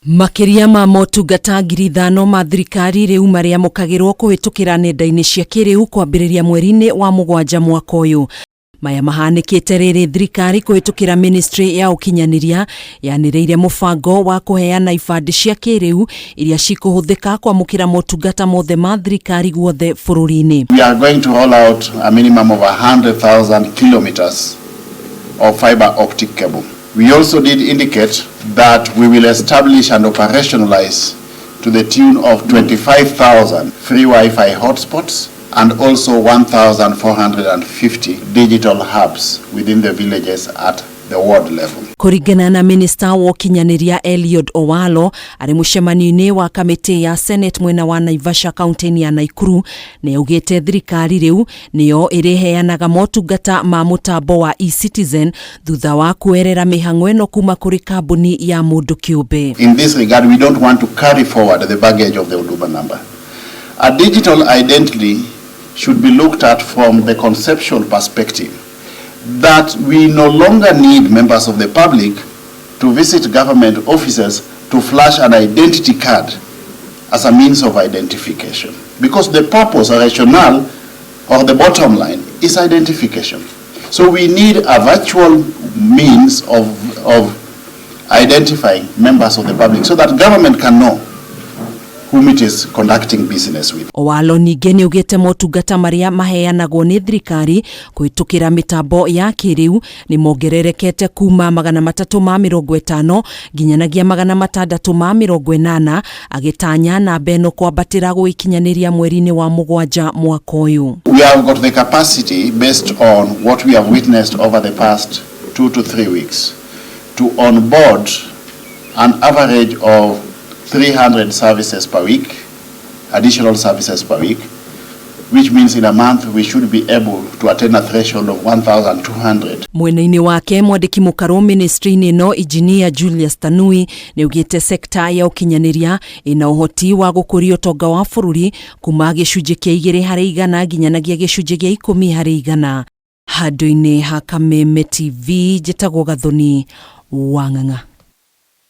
Makiria ma Motungata 5,000 ma Thirikari-Ini mariamukagirwo kuhitukira nenda-ini cia Kiiriu Kwambiriria mweri wa mugwanja mwaka uyu. Maya mahanikite riri thirikari kuhitukira ministry ya ukinyaniria yaniriire mubango wa kuheana ibandi cia Kiiriu iria cikuhuthika kwamukira motungata mothe ma thirikari guothe bururi-ini. We are going to roll out a minimum of 100,000 kilometers of fiber optic cable. We also did indicate that we will establish and operationalize to the tune of 25,000 free Wi-Fi hotspots and also 1,450 digital hubs within the villages at the ward level. Kuringana na minista wa ukinyaniria Eliud Owalo ari mucemanio wa kamiti ya Senate mwena wa Naivasha kaunti-ini ya Naikuru, niaugite thirikari riu niyo iriheanaga motungata ma mutambo wa e-citizen thutha wa kuerera mihango ino kuma kuri kambuni ya mundu kiumbe. In this regard, we don't want to carry forward the baggage of the huduma number. A digital identity should be looked at from the conceptual perspective that we no longer need members of the public to visit government offices to flash an identity card as a means of identification. Because the purpose or rationale or the bottom line is identification. So we need a virtual means of identifying members of the public so that government can know whom it is conducting business with. Owalo ninge niugite motungata maria maheanagwo ni thirikari kuhitukira mitambo ya Kiiriu ni mongererekete kuma 350 nginyanagia 680 agitanya na beno kwambatira guikinyaniria mweri wa mugwanja mwaka uyu. We have got the capacity based on what we have witnessed over the past 2 to 3 weeks to onboard an average of 300 services per week, additional services per week, which means in a month we should be able to attain a threshold of 1,200. Mwena-ini wake mwandiki mukaro ministry-ini no engineer Julius Tanui niugite sekta ya ukinyaniria ina uhoti wa gukuria utonga wa bururi kuma gicunji kia 2% nginyanagia gicunji gia 10%. Handũ-ini ha Kameme TV njitagwo Gathoni Wang'ang'a.